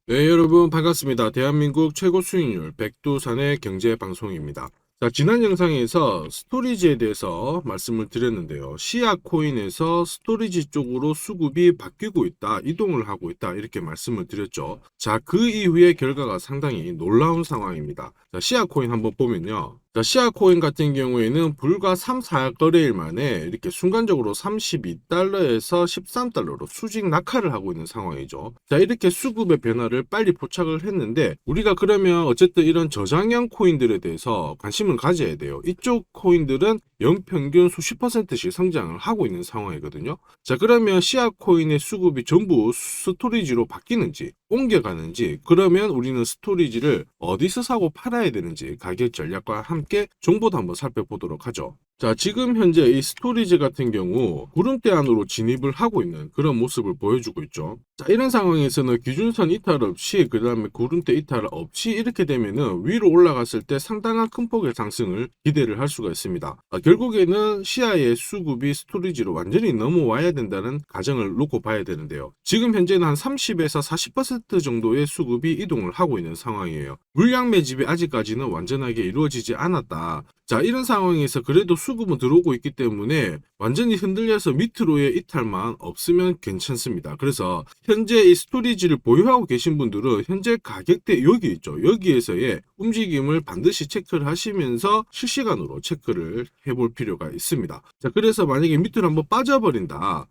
네, 여러분 반갑습니다. 대한민국 최고 수익률 백두산의 경제 방송입니다. 자, 지난 영상에서 스토리지에 대해서 말씀을 드렸는데요. 시아 코인에서 스토리지 쪽으로 수급이 바뀌고 있다, 이동을 하고 있다, 이렇게 말씀을 드렸죠. 자, 그 이후의 결과가 상당히 놀라운 상황입니다. 자, 시아 코인 한번 보면요. 자, 시아 코인 같은 경우에는 불과 3, 4거래일 만에 이렇게 순간적으로 32달러에서 13달러로 수직 낙하를 하고 있는 상황이죠. 자, 이렇게 수급의 변화를 빨리 포착을 했는데, 우리가 그러면 어쨌든 이런 저장형 코인들에 대해서 관심을 가져야 돼요. 이쪽 코인들은 연평균 수십 %씩 성장을 하고 있는 상황이거든요. 자, 그러면 시아 코인의 수급이 전부 스토리지로 바뀌는지, 옮겨가는지, 그러면 우리는 스토리지를 어디서 사고 팔아야 되는지 가격 전략과 함께 정보도 한번 살펴보도록 하죠. 자, 지금 현재 이 스토리지 같은 경우 구름대 안으로 진입을 하고 있는 그런 모습을 보여주고 있죠. 자, 이런 상황에서는 기준선 이탈 없이, 그 다음에 구름대 이탈 없이 이렇게 되면은 위로 올라갔을 때 상당한 큰 폭의 상승을 기대를 할 수가 있습니다. 결국에는 시아의 수급이 스토리지로 완전히 넘어와야 된다는 가정을 놓고 봐야 되는데요. 지금 현재는 한 30에서 40% 정도의 수급이 이동을 하고 있는 상황이에요. 물량 매집이 아직까지는 완전하게 이루어지지 않았다. 자, 이런 상황에서 그래도 수급은 들어오고 있기 때문에 완전히 흔들려서 밑으로의 이탈만 없으면 괜찮습니다. 그래서 현재 이 스토리지를 보유하고 계신 분들은 현재 가격대 여기 있죠. 여기에서의 움직임을 반드시 체크를 하시면서 실시간으로 체크를 해볼 필요가 있습니다. 자, 그래서 만약에 밑으로 한번 빠져버린다.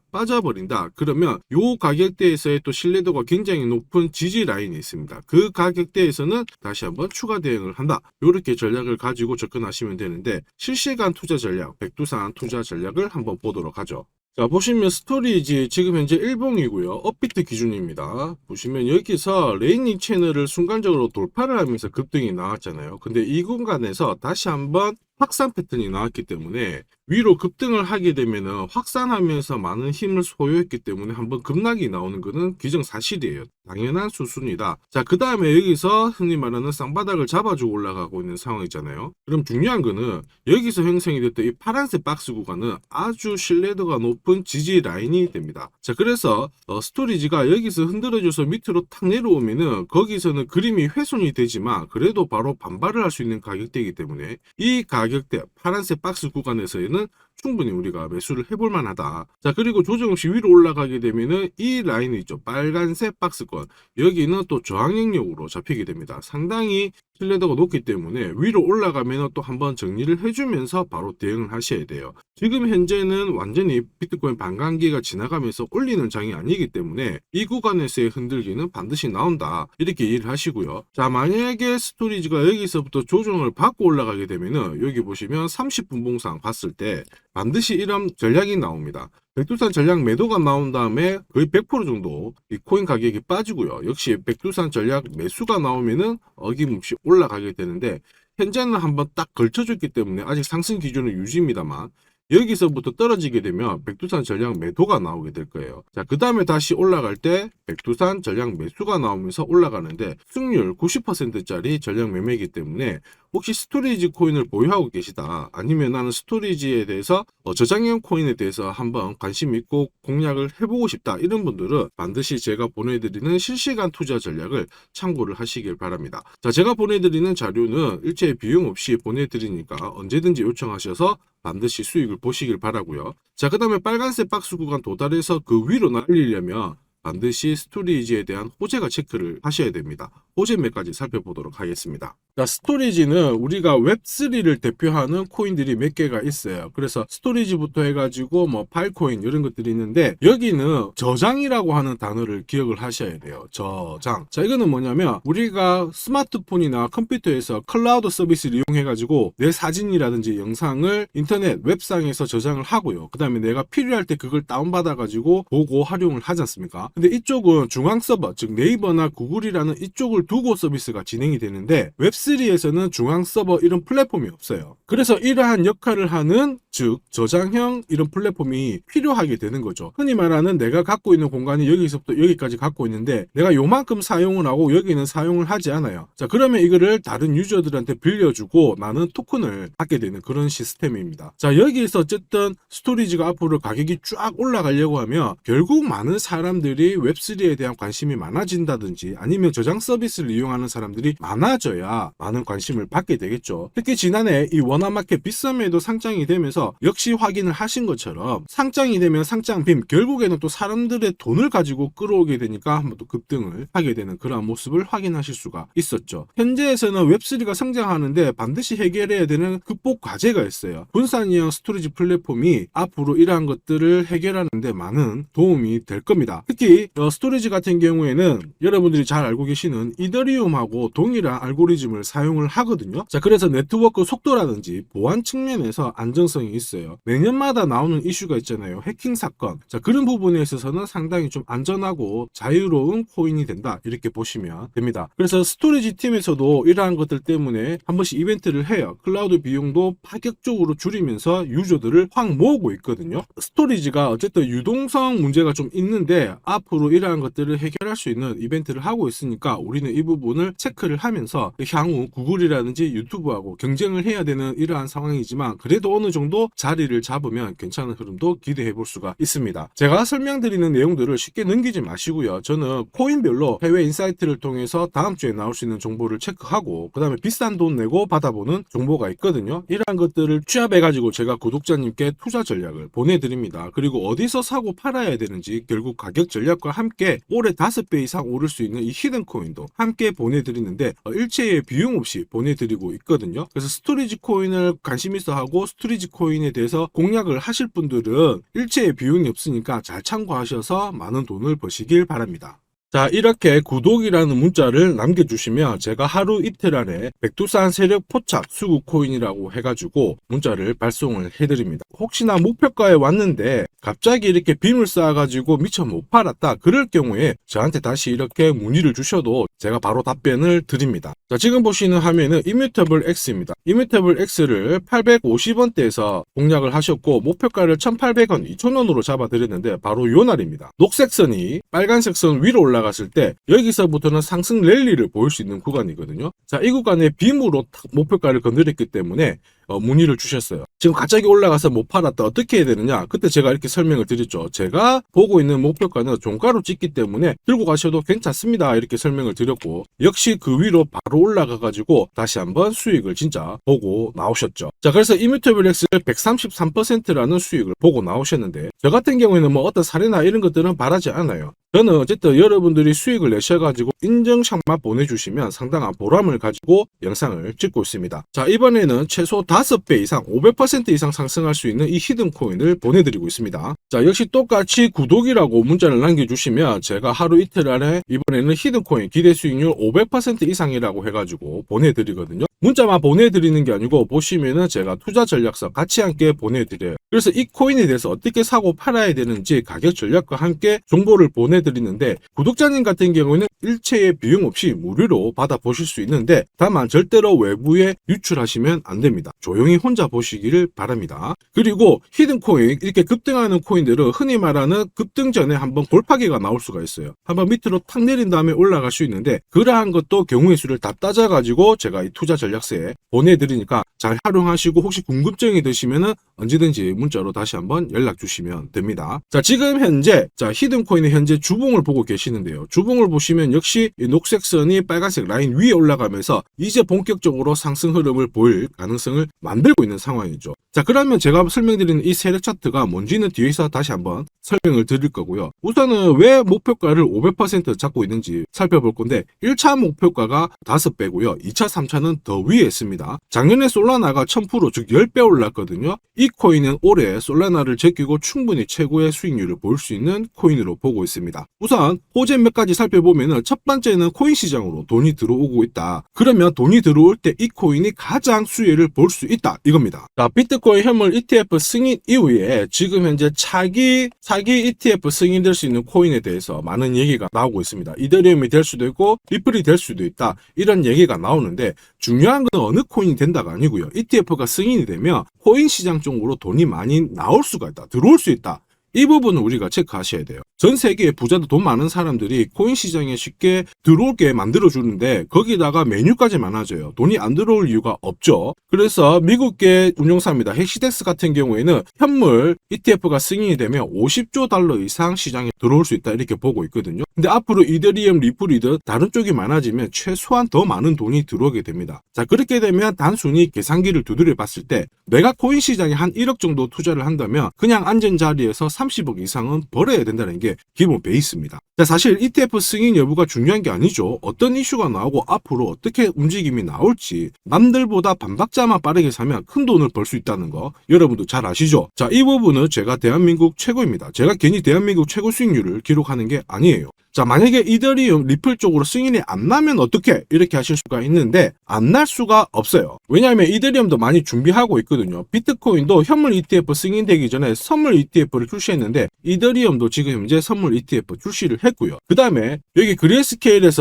그러면 요 가격대에서의 또 신뢰도가 굉장히 높은 지지 라인이 있습니다. 그 가격대에서는 다시 한번 추가 대응을 한다. 이렇게 전략을 가지고 접근하시면 되는데, 실시간 투자 전략, 백두산 투자 전략을 한번 보도록 하죠. 자, 보시면 스토리지 지금 현재 일봉이고요. 업비트 기준입니다. 보시면 여기서 레이닝 채널을 순간적으로 돌파를 하면서 급등이 나왔잖아요. 근데 이 공간에서 다시 한번 확산 패턴이 나왔기 때문에 위로 급등을 하게 되면은 확산하면서 많은 힘을 소요했기 때문에 한번 급락이 나오는 것은 기정사실이에요. 당연한 수순이다. 자, 그 다음에 여기서 흔히 말하는 쌍바닥을 잡아주고 올라가고 있는 상황이잖아요. 그럼 중요한 거는 여기서 형성이 됐던 이 파란색 박스 구간은 아주 신뢰도가 높은 지지 라인이 됩니다. 자, 그래서 스토리지가 여기서 흔들어줘서 밑으로 탁 내려오면은 거기서는 그림이 훼손이 되지만 그래도 바로 반발을 할 수 있는 가격대이기 때문에 이 가격대 파란색 박스 구간에서는 충분히 우리가 매수를 해볼 만하다. 자, 그리고 조정 없이 위로 올라가게 되면은 이 라인이 있죠. 빨간색 박스권. 여기는 또 저항 영역으로 잡히게 됩니다. 상당히 신뢰도가 높기 때문에 위로 올라가면 또 한번 정리를 해주면서 바로 대응을 하셔야 돼요. 지금 현재는 완전히 비트코인 반감기가 지나가면서 올리는 장이 아니기 때문에 이 구간에서의 흔들기는 반드시 나온다. 이렇게 이해를 하시고요. 자, 만약에 스토리지가 여기서부터 조정을 받고 올라가게 되면은 여기 보시면 30분 봉상 봤을 때 반드시 이런 전략이 나옵니다. 백두산 전략 매도가 나온 다음에 거의 100% 정도 이 코인 가격이 빠지고요. 역시 백두산 전략 매수가 나오면은 어김없이 올라가게 되는데, 현재는 한번 딱 걸쳐줬기 때문에 아직 상승 기준은 유지입니다만 여기서부터 떨어지게 되면 백두산 전략 매도가 나오게 될 거예요. 자, 그 다음에 다시 올라갈 때 백두산 전략 매수가 나오면서 올라가는데 승률 90%짜리 전략 매매이기 때문에 혹시 스토리지 코인을 보유하고 계시다, 아니면 나는 스토리지에 대해서 저장형 코인에 대해서 한번 관심 있고 공략을 해보고 싶다, 이런 분들은 반드시 제가 보내드리는 실시간 투자 전략을 참고를 하시길 바랍니다. 자, 제가 보내드리는 자료는 일체 비용 없이 보내드리니까 언제든지 요청하셔서 반드시 수익을 보시길 바라고요. 자, 그 다음에 빨간색 박스 구간 도달해서 그 위로 날리려면 반드시 스토리지에 대한 호재가 체크를 하셔야 됩니다. 호재 몇가지 살펴보도록 하겠습니다. 자, 스토리지는 우리가 웹3를 대표하는 코인들이 몇 개가 있어요. 그래서 스토리지부터 해가지고 뭐 파일코인 이런 것들이 있는데, 여기는 저장이라고 하는 단어를 기억을 하셔야 돼요. 저장. 자, 이거는 뭐냐면 우리가 스마트폰이나 컴퓨터에서 클라우드 서비스를 이용해가지고 내 사진이라든지 영상을 인터넷 웹상에서 저장을 하고요. 그 다음에 내가 필요할 때 그걸 다운받아가지고 보고 활용을 하지 않습니까? 근데 이쪽은 중앙 서버, 즉 네이버나 구글이라는 이쪽을 두고 서비스가 진행이 되는데, 웹3에서는 중앙 서버 이런 플랫폼이 없어요. 그래서 이러한 역할을 하는, 즉 저장형 이런 플랫폼이 필요하게 되는 거죠. 흔히 말하는 내가 갖고 있는 공간이 여기서부터 여기까지 갖고 있는데 내가 요만큼 사용을 하고 여기는 사용을 하지 않아요. 자, 그러면 이거를 다른 유저들한테 빌려주고 나는 토큰을 받게 되는 그런 시스템입니다. 자, 여기에서 어쨌든 스토리지가 앞으로 가격이 쫙 올라가려고 하면 결국 많은 사람들이 사람들이 웹3에 대한 관심이 많아진다든지 아니면 저장 서비스를 이용하는 사람들이 많아져야 많은 관심을 받게 되겠죠. 특히 지난해 이 워너마켓 빗썸에도 상장이 되면서 역시 확인을 하신 것처럼 상장이 되면 상장빔 결국에는 또 사람들의 돈을 가지고 끌어오게 되니까 한번 또 급등을 하게 되는 그러한 모습을 확인하실 수가 있었죠. 현재에서는 웹3가 성장하는데 반드시 해결해야 되는 극복 과제가 있어요. 분산형 스토리지 플랫폼이 앞으로 이러한 것들을 해결하는데 많은 도움이 될 겁니다. 특히 스토리지 같은 경우에는 여러분들이 잘 알고 계시는 이더리움하고 동일한 알고리즘을 사용을 하거든요. 자, 그래서 네트워크 속도라든지 보안 측면에서 안정성이 있어요. 매년마다 나오는 이슈가 있잖아요. 해킹 사건. 자, 그런 부분에 있어서는 상당히 좀 안전하고 자유로운 코인이 된다. 이렇게 보시면 됩니다. 그래서 스토리지 팀에서도 이러한 것들 때문에 한 번씩 이벤트를 해요. 클라우드 비용도 파격적으로 줄이면서 유저들을 확 모으고 있거든요. 스토리지가 어쨌든 유동성 문제가 좀 있는데 앞으로 이러한 것들을 해결할 수 있는 이벤트를 하고 있으니까 우리는 이 부분을 체크를 하면서 향후 구글이라든지 유튜브하고 경쟁을 해야 되는 이러한 상황이지만 그래도 어느 정도 자리를 잡으면 괜찮은 흐름도 기대해 볼 수가 있습니다. 제가 설명드리는 내용들을 쉽게 넘기지 마시고요. 저는 코인별로 해외 인사이트를 통해서 다음 주에 나올 수 있는 정보를 체크하고 그 다음에 비싼 돈 내고 받아보는 정보가 있거든요. 이러한 것들을 취합해가지고 제가 구독자님께 투자 전략을 보내드립니다. 그리고 어디서 사고 팔아야 되는지 결국 가격 전략과 함께 올해 5배 이상 오를 수 있는 이 히든 코인도 함께 보내드리는데 일체의 비용 없이 보내드리고 있거든요. 그래서 스토리지 코인을 관심 있어 하고 스토리지 코인에 대해서 공략을 하실 분들은 일체의 비용이 없으니까 잘 참고하셔서 많은 돈을 버시길 바랍니다. 자, 이렇게 구독이라는 문자를 남겨주시면 제가 하루 이틀 안에 백두산 세력 포착 수급 코인이라고 해가지고 문자를 발송을 해드립니다. 혹시나 목표가에 왔는데 갑자기 이렇게 빔을 쌓아가지고 미처 못 팔았다 그럴 경우에 저한테 다시 이렇게 문의를 주셔도 제가 바로 답변을 드립니다. 자, 지금 보시는 화면은 이뮤터블 X입니다. 이뮤터블 X를 850원대에서 공략을 하셨고 목표가를 1,800원, 2,000원으로 잡아드렸는데 바로 요 날입니다. 녹색 선이 빨간색 선 위로 올라갔을 때 여기서부터는 상승 랠리를 보일 수 있는 구간이거든요. 자, 이 구간에 빔으로 목표가를 건드렸기 때문에 문의를 주셨어요. 지금 갑자기 올라가서 못 팔았다 어떻게 해야 되느냐, 그때 제가 이렇게 설명을 드렸죠. 제가 보고 있는 목표가는 종가로 찍기 때문에 들고 가셔도 괜찮습니다 이렇게 설명을 드렸고 역시 그 위로 바로 올라가 가지고 다시 한번 수익을 진짜 보고 나오셨죠. 자, 그래서 이뮤터블 X를 133%라는 수익을 보고 나오셨는데 저 같은 경우에는 뭐 어떤 사례나 이런 것들은 바라지 않아요. 저는 어쨌든 여러분들이 수익을 내셔가지고 인증샷만 보내주시면 상당한 보람을 가지고 영상을 찍고 있습니다. 자, 이번에는 최소 5배 이상 500% 이상 상승할 수 있는 이 히든 코인을 보내드리고 있습니다. 자, 역시 똑같이 구독이라고 문자를 남겨주시면 제가 하루 이틀 안에 이번에는 히든 코인 기대 수익률 500% 이상이라고 해가지고 보내드리거든요. 문자만 보내드리는 게 아니고 보시면은 제가 투자 전략서 같이 함께 보내드려요. 그래서 이 코인에 대해서 어떻게 사고 팔아야 되는지 가격 전략과 함께 정보를 보내드리는데 구독자님 같은 경우에는 일체의 비용 없이 무료로 받아보실 수 있는데 다만 절대로 외부에 유출하시면 안 됩니다. 조용히 혼자 보시기를 바랍니다. 그리고 히든 코인 이렇게 급등하는 코인들은 흔히 말하는 급등 전에 한번 골파기가 나올 수가 있어요. 한번 밑으로 탁 내린 다음에 올라갈 수 있는데 그러한 것도 경우의 수를 다 따져가지고 제가 이 투자 전략서에 보내드리니까 잘 활용하시고 혹시 궁금증이 드시면은 언제든지 문자로 다시 한번 연락 주시면 됩니다. 자, 지금 현재 히든 코인의 현재 주봉을 보고 계시는데요. 주봉을 보시면 역시 이 녹색 선이 빨간색 라인 위에 올라가면서 이제 본격적으로 상승 흐름을 보일 가능성을 만들고 있는 상황이죠. 자, 그러면 제가 설명드리는 이 세력 차트가 뭔지는 뒤에서 다시 한번 설명을 드릴 거고요. 우선은 왜 목표가를 500% 잡고 있는지 살펴볼 건데 1차 목표가가 5배고요. 2차, 3차는 더 위에 있습니다. 작년에 솔라나가 1000% 즉 10배 올랐거든요. 이 코인은 올해 솔라나를 제끼고 충분히 최고의 수익률을 볼 수 있는 코인으로 보고 있습니다. 우선 호재 몇 가지 살펴보면 첫 번째는 코인 시장으로 돈이 들어오고 있다. 그러면 돈이 들어올 때 이 코인이 가장 수혜를 볼 수 있다 이겁니다. 자, 비트코인 현물 ETF 승인 이후에 지금 현재 차기 ETF 승인될 수 있는 코인에 대해서 많은 얘기가 나오고 있습니다. 이더리움이 될 수도 있고 리플이 될 수도 있다 이런 얘기가 나오는데 중요한 건 어느 코인이 된다가 아니고요. ETF가 승인이 되면 코인 시장 쪽으로 돈이 많이 나올 수가 있다, 들어올 수 있다, 이 부분은 우리가 체크하셔야 돼요. 전 세계의 부자도 돈 많은 사람들이 코인 시장에 쉽게 들어오게 만들어주는데 거기다가 메뉴까지 많아져요. 돈이 안 들어올 이유가 없죠. 그래서 미국계 운용사입니다. 헥시덱스 같은 경우에는 현물 ETF가 승인이 되면 50조 달러 이상 시장에 들어올 수 있다 이렇게 보고 있거든요. 근데 앞으로 이더리움, 리플이든 다른 쪽이 많아지면 최소한 더 많은 돈이 들어오게 됩니다. 자, 그렇게 되면 단순히 계산기를 두드려 봤을 때 내가 코인 시장에 한 1억 정도 투자를 한다면 그냥 앉은 자리에서 30억 이상은 벌어야 된다는 게 기본 베이스입니다. 자, 사실 ETF 승인 여부가 중요한 게 아니죠. 어떤 이슈가 나오고 앞으로 어떻게 움직임이 나올지 남들보다 반박자만 빠르게 사면 큰 돈을 벌 수 있다는 거 여러분도 잘 아시죠? 자, 이 부분은 제가 대한민국 최고입니다. 제가 괜히 대한민국 최고 수익률을 기록하는 게 아니에요. 자, 만약에 이더리움, 리플 쪽으로 승인이 안 나면 어떻게 이렇게 하실 수가 있는데 안 날 수가 없어요. 왜냐하면 이더리움도 많이 준비하고 있거든요. 비트코인도 현물 ETF 승인되기 전에 선물 ETF를 출시했는데 이더리움도 지금 현재 선물 ETF 출시를 했고요. 그 다음에 여기 그레이스케일이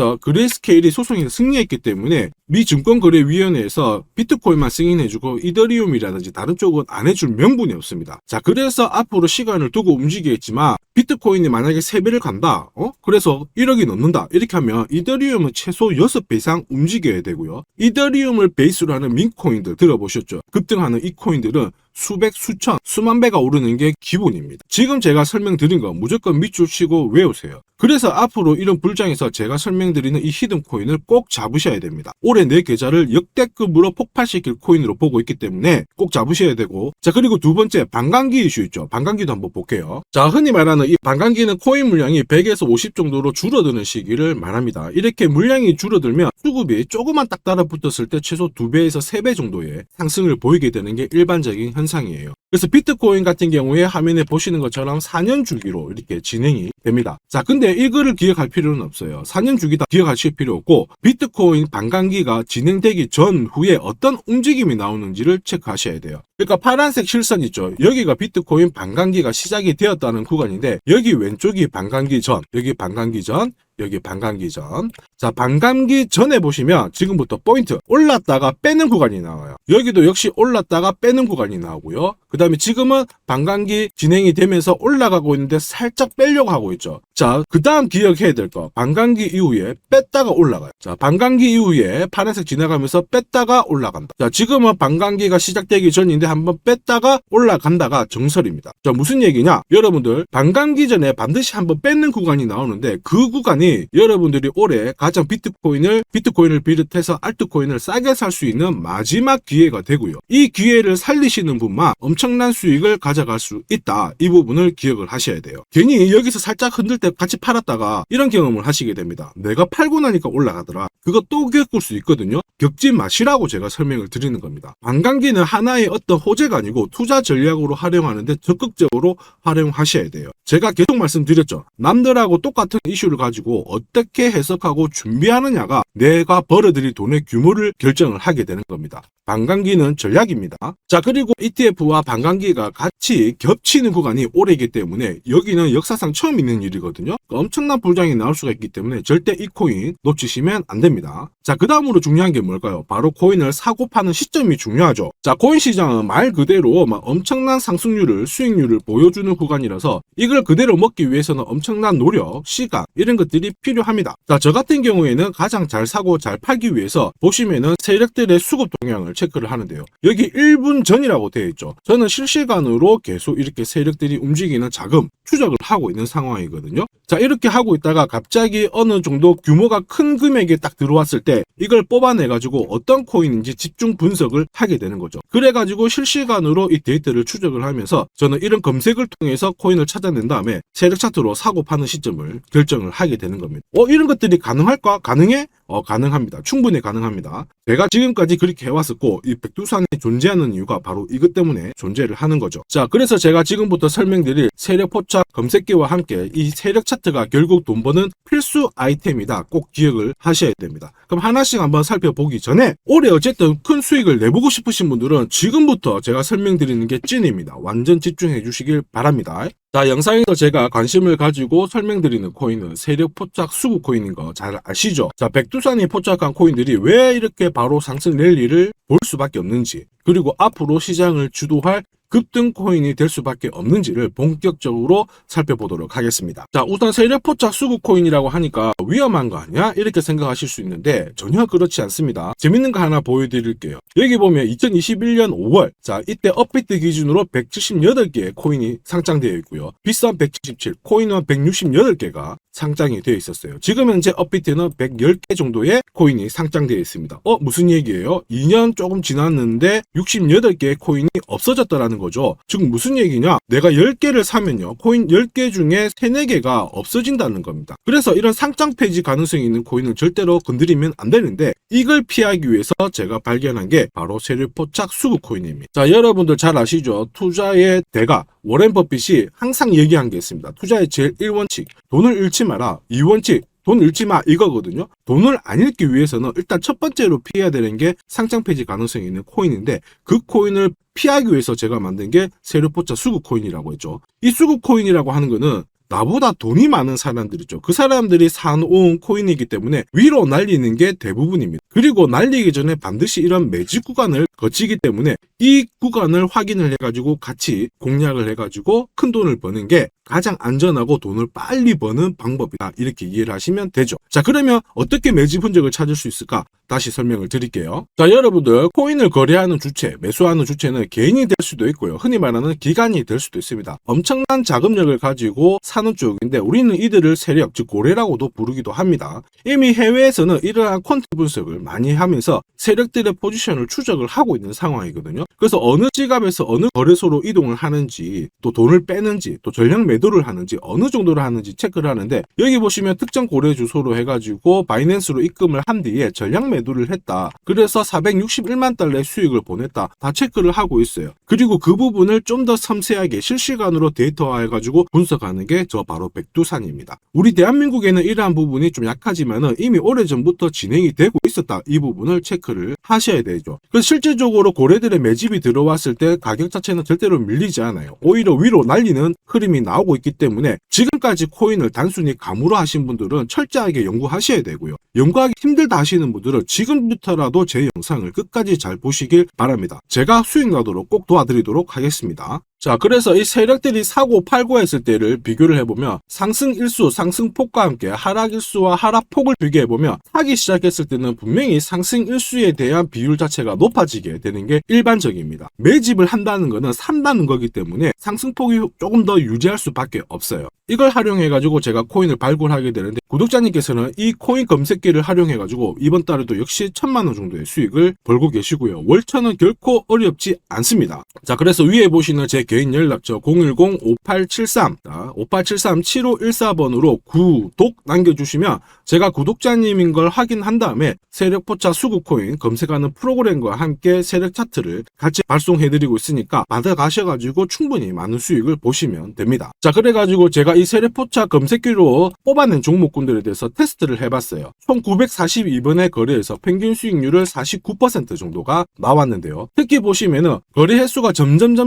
소송에서 승리했기 때문에 미 증권거래위원회에서 비트코인만 승인해주고 이더리움이라든지 다른 쪽은 안 해줄 명분이 없습니다. 자, 그래서 앞으로 시간을 두고 움직이겠지만 비트코인이 만약에 3배를 간다. 그래서 1억이 넘는다. 이렇게 하면 이더리움은 최소 6배 이상 움직여야 되고요. 이더리움을 베이스로 하는 민코인들 들어보셨죠? 급등하는 이 코인들은 수백, 수천, 수만 배가 오르는 게 기본입니다. 지금 제가 설명드린 거 무조건 밑줄 치고 외우세요. 그래서 앞으로 이런 불장에서 제가 설명드리는 이 히든 코인을 꼭 잡으셔야 됩니다. 올해 내 계좌를 역대급으로 폭발시킬 코인으로 보고 있기 때문에 꼭 잡으셔야 되고, 자, 그리고 두 번째 반감기 이슈 있죠. 반감기도 한번 볼게요. 자, 흔히 말하는 이 반감기는 코인 물량이 100에서 50 정도로 줄어드는 시기를 말합니다. 이렇게 물량이 줄어들면 수급이 조금만 딱 달라붙었을 때 최소 2배에서 3배 정도의 상승을 보이게 되는 게 일반적인 현상이에요. 그래서 비트코인 같은 경우에 화면에 보시는 것처럼 4년 주기로 이렇게 진행이 됩니다. 자, 근데 이거를 기억할 필요는 없어요. 4년 주기 다 기억하실 필요 없고 비트코인 반감기가 진행되기 전후에 어떤 움직임이 나오는지를 체크하셔야 돼요. 그러니까 파란색 실선 있죠. 여기가 비트코인 반감기가 시작이 되었다는 구간인데 여기 왼쪽이 반감기 전, 여기 반감기 전, 여기 반감기 전. 자, 반감기 전에 보시면 지금부터 포인트 올랐다가 빼는 구간이 나와요. 여기도 역시 올랐다가 빼는 구간이 나오고요. 그 다음에 지금은 반감기 진행이 되면서 올라가고 있는데 살짝 빼려고 하고 있죠. 자, 그 다음 기억해야 될 거, 반감기 이후에 뺐다가 올라가요. 자, 반감기 이후에 파란색 지나가면서 뺐다가 올라간다. 자, 지금은 반감기가 시작되기 전인데 한번 뺐다가 올라간다가 정설입니다. 자, 무슨 얘기냐? 여러분들 반감기 전에 반드시 한번 뺏는 구간이 나오는데 그 구간이 여러분들이 올해 가장 비트코인을 비롯해서 알트코인을 싸게 살 수 있는 마지막 기회가 되고요. 이 기회를 살리시는 분만 엄청난 수익을 가져갈 수 있다. 이 부분을 기억을 하셔야 돼요. 괜히 여기서 살짝 흔들 때 같이 팔았다가 이런 경험을 하시게 됩니다. 내가 팔고 나니까 올라가더라. 그거 또 겪을 수 있거든요. 겪지 마시라고 제가 설명을 드리는 겁니다. 반감기는 하나의 어떤 호재가 아니고 투자 전략으로 활용하는데 적극적으로 활용하셔야 돼요. 제가 계속 말씀드렸죠. 남들하고 똑같은 이슈를 가지고 어떻게 해석하고 준비하느냐가 내가 벌어들일 돈의 규모를 결정을 하게 되는 겁니다. 반감기는 전략입니다. 자, 그리고 ETF와 반감기가 같이 겹치는 구간이 올해이기 때문에 여기는 역사상 처음 있는 일이거든요. 엄청난 불장이 나올 수가 있기 때문에 절대 이 코인 놓치시면 안 됩니다. 자, 그 다음으로 중요한 게 뭘까요? 바로 코인을 사고 파는 시점이 중요하죠. 자, 코인 시장은 말 그대로 엄청난 상승률을, 수익률을 보여주는 구간이라서 이걸 그대로 먹기 위해서는 엄청난 노력, 시간 이런 것들이 필요합니다. 자, 저 같은 경우에는 가장 잘 사고 잘 팔기 위해서 보시면은 세력들의 수급 동향을 체크를 하는데요. 여기 1분 전이라고 되어 있죠. 저는 실시간으로 계속 이렇게 세력들이 움직이는 자금 추적을 하고 있는 상황이거든요. 자, 이렇게 하고 있다가 갑자기 어느 정도 규모가 큰 금액이 딱 들어왔을 때 이걸 뽑아내가지고 어떤 코인인지 집중 분석을 하게 되는 거죠. 그래가지고 실시간으로 이 데이터를 추적을 하면서 저는 이런 검색을 통해서 코인을 찾아낸 다음에 세력 차트로 사고 파는 시점을 결정을 하게 되는 겁니다. 이런 것들이 가능할까? 가능해? 가능합니다. 충분히 가능합니다. 제가 지금까지 그렇게 해왔었고 이 백두산에 존재하는 이유가 바로 이것 때문에 존재를 하는 거죠. 자, 그래서 제가 지금부터 설명드릴 세력 포착 검색기와 함께 이 세력 차트가 결국 돈 버는 필수 아이템이다. 꼭 기억을 하셔야 됩니다. 그럼 하나씩 한번 살펴보기 전에 올해 어쨌든 큰 수익을 내보고 싶으신 분들은 지금부터 제가 설명드리는 게 찐입니다. 완전 집중해 주시길 바랍니다. 자, 영상에서 제가 관심을 가지고 설명드리는 코인은 세력 포착 수급 코인인 거 잘 아시죠? 자, 백두산이 포착한 코인들이 왜 이렇게 바로 상승 랠리를 볼 수밖에 없는지, 그리고 앞으로 시장을 주도할 급등 코인이 될 수밖에 없는지를 본격적으로 살펴보도록 하겠습니다. 자, 우선 세력포착 수급 코인이라고 하니까 위험한 거 아니야? 이렇게 생각하실 수 있는데 전혀 그렇지 않습니다. 재밌는 거 하나 보여드릴게요. 여기 보면 2021년 5월, 자, 이때 업비트 기준으로 178개의 코인이 상장되어 있고요. 비싼 177, 코인은 168개가 상장이 되어 있었어요. 지금 현재 업비트는 110개 정도의 코인이 상장되어 있습니다. 무슨 얘기예요? 2년 조금 지났는데 68개의 코인이 없어졌다라는 거죠. 즉 무슨 얘기냐? 내가 10개를 사면요, 코인 10개 중에 3, 4개가 없어진다는 겁니다. 그래서 이런 상장 폐지 가능성이 있는 코인을 절대로 건드리면 안 되는데, 이걸 피하기 위해서 제가 발견한 게 바로 세력포착 수급 코인입니다. 자, 여러분들 잘 아시죠? 투자의 대가 워렌 버핏이 항상 얘기한 게 있습니다. 투자의 제일 1원칙, 돈을 잃지 마라. 2원칙, 돈 잃지 마, 이거거든요. 돈을 안 잃기 위해서는 일단 첫 번째로 피해야 되는 게 상장 폐지 가능성이 있는 코인인데, 그 코인을 피하기 위해서 제가 만든 게 세력포착 수급 코인이라고 했죠. 이 수급 코인이라고 하는 거는 나보다 돈이 많은 사람들이죠. 그 사람들이 사놓은 코인이기 때문에 위로 날리는 게 대부분입니다. 그리고 날리기 전에 반드시 이런 매집 구간을 거치기 때문에 이 구간을 확인을 해가지고 같이 공략을 해가지고 큰 돈을 버는 게 가장 안전하고 돈을 빨리 버는 방법이다, 이렇게 이해를 하시면 되죠. 자, 그러면 어떻게 매집 흔적을 찾을 수 있을까? 다시 설명을 드릴게요. 자, 여러분들, 코인을 거래하는 주체, 매수하는 주체는 개인이 될 수도 있고요, 흔히 말하는 기관이 될 수도 있습니다. 엄청난 자금력을 가지고 사는 쪽인데 우리는 이들을 세력, 즉 고래라고도 부르기도 합니다. 이미 해외에서는 이러한 퀀트 분석을 많이 하면서 세력들의 포지션을 추적을 하고 있는 상황이거든요. 그래서 어느 지갑에서 어느 거래소로 이동을 하는지, 또 돈을 빼는지, 또 전량 매도를 하는지, 어느 정도를 하는지 체크를 하는데, 여기 보시면 특정 거래 주소로 해가지고 바이낸스로 입금을 한 뒤에 전량 매도를 했다, 그래서 461만 달러의 수익을 보냈다, 다 체크를 하고 있어요. 그리고 그 부분을 좀 더 섬세하게 실시간으로 데이터화해가지고 분석하는 게 저 바로 백두산입니다. 우리 대한민국에는 이러한 부분이 좀 약하지만은 이미 오래전부터 진행이 되고 있었다, 이 부분을 체크를 하셔야 되죠. 그래서 실질적으로 고래들의 매집이 들어왔을 때 가격 자체는 절대로 밀리지 않아요. 오히려 위로 날리는 흐름이 나오고 있기 때문에 지금까지 코인을 단순히 감으로 하신 분들은 철저하게 연구하셔야 되고요. 연구하기 힘들다 하시는 분들은 지금부터라도 제 영상을 끝까지 잘 보시길 바랍니다. 제가 수익 나도록 꼭 도와드리도록 하겠습니다. 자, 그래서 이 세력들이 사고 팔고 했을 때를 비교를 해보면 상승 일수, 상승폭과 함께 하락 일수와 하락폭을 비교해보면 사기 시작했을 때는 분명히 상승 일수에 대한 비율 자체가 높아지게 되는 게 일반적입니다. 매집을 한다는 거는 산다는 거기 때문에 상승폭이 조금 더 유지할 수밖에 없어요. 이걸 활용해가지고 제가 코인을 발굴하게 되는데, 구독자님께서는 이 코인 검색기를 활용해가지고 이번 달에도 역시 1000만원 정도의 수익을 벌고 계시고요. 월천은 결코 어렵지 않습니다. 자, 그래서 위에 보시는 제 개인 연락처 010-5873-7514번으로 구독 남겨주시면 제가 구독자님인 걸 확인한 다음에 세력포착 수급코인 검색하는 프로그램과 함께 세력 차트를 같이 발송해드리고 있으니까 받아가셔가지고 충분히 많은 수익을 보시면 됩니다. 자, 그래가지고 제가 이 세력포착 검색기로 뽑아낸 종목군들에 대해서 테스트를 해봤어요. 총 942번의 거래에서 평균 수익률을 49% 정도가 나왔는데요. 특히 보시면은 거래 횟수가 점점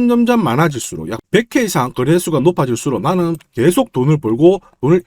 많아질수록 약 100회 이상 거래 횟수가 높아질수록 나는 계속 돈을 벌고 돈을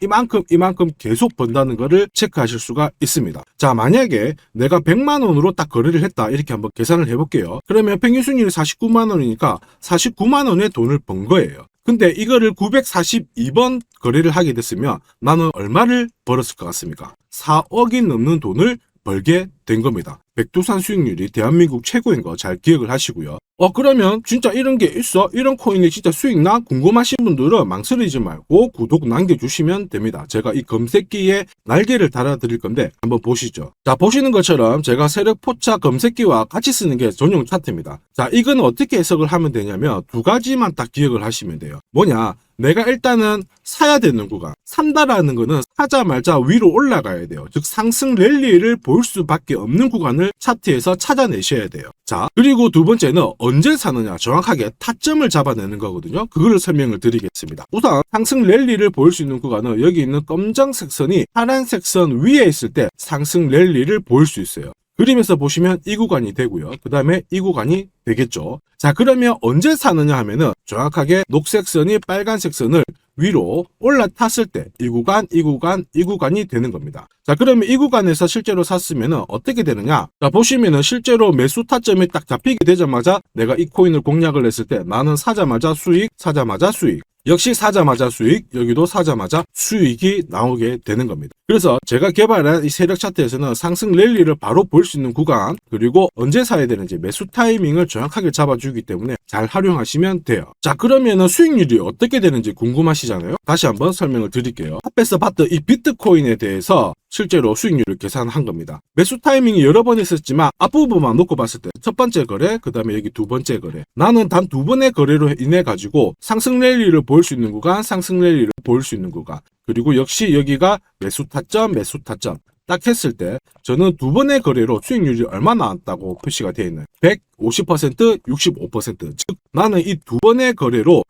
이만큼 계속 번다는 거를 체크하실 수가 있습니다. 자, 만약에 내가 100만원으로 딱 거래를 했다, 이렇게 한번 계산을 해볼게요. 그러면 평균 수익률이 49만원이니까 49만원의 돈을 번 거예요. 근데 이거를 942번 거래를 하게 됐으면 나는 얼마를 벌었을 것 같습니까? 4억이 넘는 돈을 벌게 된 겁니다. 백두산 수익률이 대한민국 최고인 거 잘 기억을 하시고요. 그러면 진짜 이런 게 있어? 이런 코인이 진짜 수익 나? 궁금하신 분들은 망설이지 말고 구독 남겨주시면 됩니다. 제가 이 검색기에 날개를 달아드릴 건데 한번 보시죠. 자, 보시는 것처럼 제가 세력포착 검색기와 같이 쓰는 게 전용 차트입니다. 자, 이건 어떻게 해석을 하면 되냐면 두 가지만 딱 기억을 하시면 돼요. 뭐냐? 내가 일단은 사야 되는 구간, 산다라는 거는 사자마자 위로 올라가야 돼요. 즉 상승 랠리를 볼 수밖에 없는 구간을 차트에서 찾아내셔야 돼요. 자, 그리고 두 번째는 언제 사느냐, 정확하게 타점을 잡아내는 거거든요. 그거를 설명을 드리겠습니다. 우선 상승 랠리를 볼 수 있는 구간은 여기 있는 검정색 선이 파란색 선 위에 있을 때 상승 랠리를 볼 수 있어요. 그림에서 보시면 이 구간이 되고요. 그 다음에 이 구간이 되겠죠. 자, 그러면 언제 사느냐 하면은 정확하게 녹색 선이 빨간색 선을 위로 올라탔을 때 이 구간, 이 구간, 이 구간이 되는 겁니다. 자, 그러면 이 구간에서 실제로 샀으면 어떻게 되느냐? 자, 보시면은 실제로 매수 타점이 딱 잡히게 되자마자 내가 이 코인을 공략을 했을 때 나는 사자마자 수익, 사자마자 수익. 역시 사자마자 수익, 여기도 사자마자 수익이 나오게 되는 겁니다. 그래서 제가 개발한 이 세력 차트에서는 상승 랠리를 바로 볼 수 있는 구간, 그리고 언제 사야 되는지 매수 타이밍을 정확하게 잡아주기 때문에 잘 활용하시면 돼요. 자, 그러면은 수익률이 어떻게 되는지 궁금하시잖아요. 다시 한번 설명을 드릴게요. 앞에서 봤던 이 비트코인에 대해서 실제로 수익률을 계산한 겁니다. 매수 타이밍이 여러 번 있었지만 앞부분만 놓고 봤을 때 첫 번째 거래, 그 다음에 여기 두 번째 거래. 나는 단 두 번의 거래로 인해 가지고 상승 랠리를 볼 수 있는 구간, 상승 랠리를 볼 수 있는 구간. 그리고 역시 여기가 매수 타점, 매수 타점. 딱 했을 때 저는 두 번의 거래로 수익률이 얼마 나왔다고 표시가 되어 있는 150%, 65%. 즉 나는 이 두 번의 거래로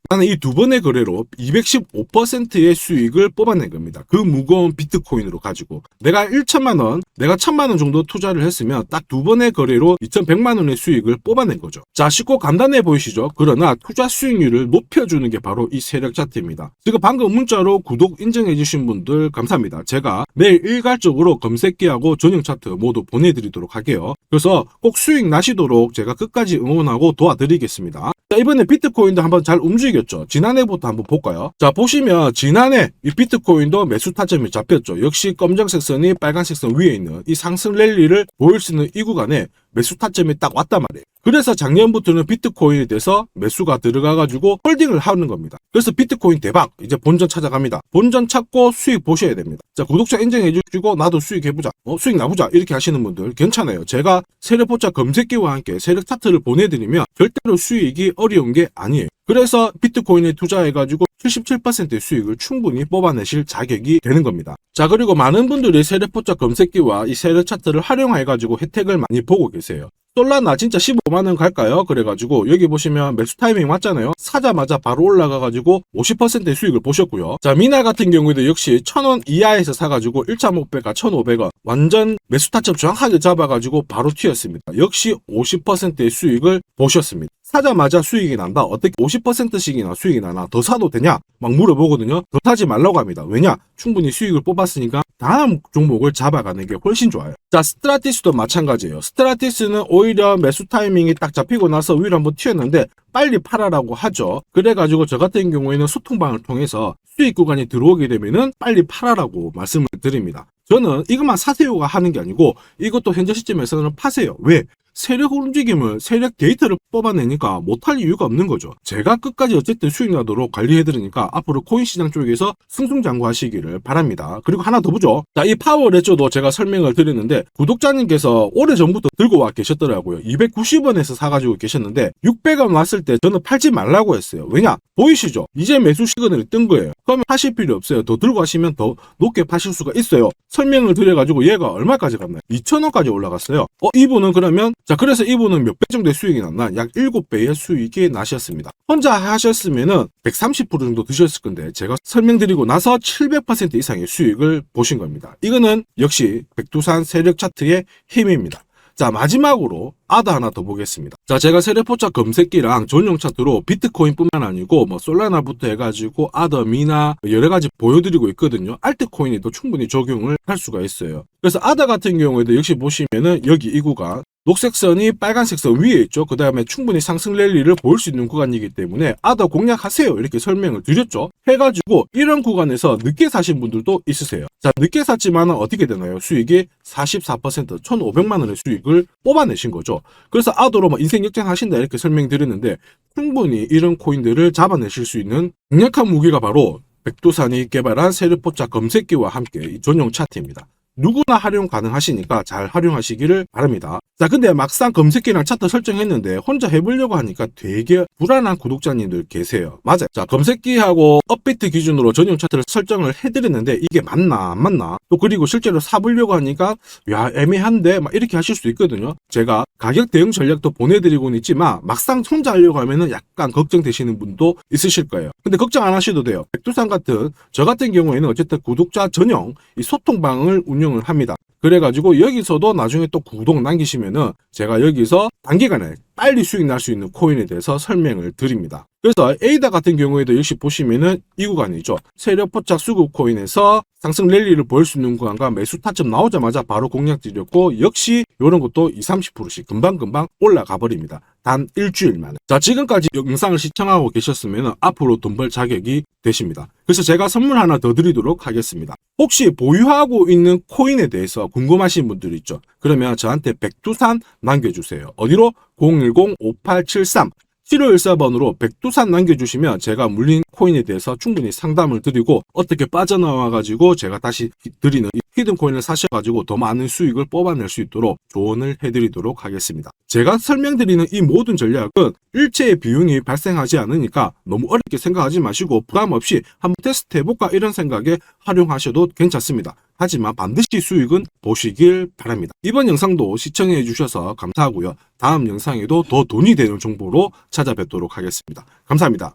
215%의 수익을 뽑아낸 겁니다. 그 무거운 비트코인으로 가지고 내가 1천만 원, 내가 1,000만 원 정도 투자를 했으면 딱 두 번의 거래로 2,100만 원의 수익을 뽑아낸 거죠. 자, 쉽고 간단해 보이시죠? 그러나 투자 수익률을 높여주는 게 바로 이 세력 차트입니다. 지금 방금 문자로 구독 인정해 주신 분들 감사합니다. 제가 매일 일괄적으로 검색기하고 전용 차트 모두 보내드리도록 할게요. 그래서 꼭 수익 나시도록 제가 끝까지 응원하고 도와드리겠습니다. 자, 이번에 비트코인도 한번 잘 움직였죠. 지난해부터 한번 볼까요? 자, 보시면 지난해 이 비트코인도 매수 타점이 잡혔죠. 역시 검정색 선이 빨간색 선 위에 있는 이 상승 랠리를 보일 수 있는 이 구간에 매수 타점이 딱 왔단 말이에요. 그래서 작년부터는 비트코인에 대해서 매수가 들어가가지고 홀딩을 하는 겁니다. 그래서 비트코인 대박, 이제 본전 찾아갑니다. 본전 찾고 수익 보셔야 됩니다. 자, 구독자 인정해주시고 나도 수익 해보자, 수익 나보자 이렇게 하시는 분들 괜찮아요. 제가 세력포차 검색기와 함께 세력 차트를 보내드리면 절대로 수익이 어려운 게 아니에요. 그래서 비트코인에 투자해가지고 77%의 수익을 충분히 뽑아내실 자격이 되는 겁니다. 자, 그리고 많은 분들이 세력포차 검색기와 이 세력 차트를 활용해가지고 혜택을 많이 보고 계세요. 솔라나 진짜 15만원 갈까요? 그래가지고 여기 보시면 매수 타이밍 맞잖아요. 사자마자 바로 올라가가지고 50%의 수익을 보셨고요. 자, 미나 같은 경우에도 역시 1,000원 이하에서 사가지고 1.5배가 1,500원 완전 매수 타점 정확하게 잡아가지고 바로 튀었습니다. 역시 50%의 수익을 보셨습니다. 사자마자 수익이 난다. 어떻게 50%씩이나 수익이 나나? 더 사도 되냐? 막 물어보거든요. 더 사지 말라고 합니다. 왜냐? 충분히 수익을 뽑았으니까 다음 종목을 잡아가는 게 훨씬 좋아요. 자, 스트라티스도 마찬가지예요. 스트라티스는 오히려 매수 타이밍이 딱 잡히고 나서 위로 한번 튀었는데 빨리 팔아라고 하죠. 그래가지고 저 같은 경우에는 소통방을 통해서 수익 구간이 들어오게 되면은 빨리 팔아라고 말씀을 드립니다. 저는 이것만 사세요가 하는 게 아니고 이것도 현재 시점에서는 파세요. 왜? 세력 움직임을, 세력 데이터를 뽑아내니까 못할 이유가 없는 거죠. 제가 끝까지 어쨌든 수익 나도록 관리해드리니까 앞으로 코인 시장 쪽에서 승승장구하시기를 바랍니다. 그리고 하나 더 보죠. 자, 이 파워레저도 제가 설명을 드렸는데 구독자님께서 오래전부터 들고 와 계셨더라고요. 290원에서 사가지고 계셨는데 600원 왔을 때 저는 팔지 말라고 했어요. 왜냐? 보이시죠? 이제 매수 시그널이 뜬 거예요. 그러면 하실 필요 없어요. 더 들고 가시면 더 높게 파실 수가 있어요. 설명을 드려가지고 얘가 얼마까지 갔나요? 2,000원까지 올라갔어요. 이분은 그러면 자, 그래서 이분은 몇 배 정도의 수익이 났나? 약 7배의 수익이 나셨습니다. 혼자 하셨으면은 130% 정도 드셨을 건데 제가 설명드리고 나서 700% 이상의 수익을 보신 겁니다. 이거는 역시 백두산 세력 차트의 힘입니다. 자, 마지막으로 아더 하나 더 보겠습니다. 자, 제가 세력포차 검색기랑 전용 차트로 비트코인뿐만 아니고 솔라나부터 해가지고 아더, 미나 여러 가지 보여드리고 있거든요. 알트코인에도 충분히 적용을 할 수가 있어요. 그래서 아더 같은 경우에도 역시 보시면은 여기 이 구간 녹색 선이 빨간색 선 위에 있죠. 그 다음에 충분히 상승 랠리를 볼 수 있는 구간이기 때문에 아더 공략하세요 이렇게 설명을 드렸죠. 해가지고 이런 구간에서 늦게 사신 분들도 있으세요. 자, 늦게 샀지만 어떻게 되나요? 수익이 44% 1,500만 원의 수익을 뽑아내신 거죠. 그래서 아더로 인생 역전하신다 이렇게 설명드렸는데 충분히 이런 코인들을 잡아내실 수 있는 강력한 무기가 바로 백두산이 개발한 세력포차 검색기와 함께 이 전용 차트입니다. 누구나 활용 가능하시니까 잘 활용하시기를 바랍니다. 자, 근데 막상 검색기랑 차트 설정했는데 혼자 해보려고 하니까 되게 불안한 구독자님들 계세요. 맞아요. 자, 검색기하고 업비트 기준으로 전용 차트를 설정을 해드렸는데 이게 맞나 안 맞나? 또 그리고 실제로 사보려고 하니까 야, 애매한데 막 이렇게 하실 수 있거든요. 제가 가격 대응 전략도 보내드리고는 있지만 막상 혼자 하려고 하면은 약간 걱정되시는 분도 있으실 거예요. 근데 걱정 안 하셔도 돼요. 백두산 같은 저 같은 경우에는 어쨌든 구독자 전용 이 소통방을 운영을 합니다. 그래가지고 여기서도 나중에 또 구독 남기시면은 제가 여기서 단기간에 빨리 수익 날 수 있는 코인에 대해서 설명을 드립니다. 그래서 에이다 같은 경우에도 역시 보시면은 이 구간이죠. 세력 포착 수급 코인에서 상승 랠리를 보일 수 있는 구간과 매수 타점 나오자마자 바로 공략 드렸고, 역시 이런 것도 20-30%씩 금방금방 올라가 버립니다. 단 일주일 만에. 자, 지금까지 영상을 시청하고 계셨으면 앞으로 돈 벌 자격이 되십니다. 그래서 제가 선물 하나 더 드리도록 하겠습니다. 혹시 보유하고 있는 코인에 대해서 궁금하신 분들 있죠? 그러면 저한테 백두산 남겨주세요. 어디로? 010-5873 7514번으로 백두산 남겨주시면 제가 물린 코인에 대해서 충분히 상담을 드리고, 어떻게 빠져나와가지고 제가 다시 드리는 이 히든 코인을 사셔가지고 더 많은 수익을 뽑아낼 수 있도록 조언을 해드리도록 하겠습니다. 제가 설명드리는 이 모든 전략은 일체의 비용이 발생하지 않으니까 너무 어렵게 생각하지 마시고 부담 없이 한번 테스트 해볼까 이런 생각에 활용하셔도 괜찮습니다. 하지만 반드시 수익은 보시길 바랍니다. 이번 영상도 시청해 주셔서 감사하고요. 다음 영상에도 더 돈이 되는 정보로 찾아뵙도록 하겠습니다. 감사합니다.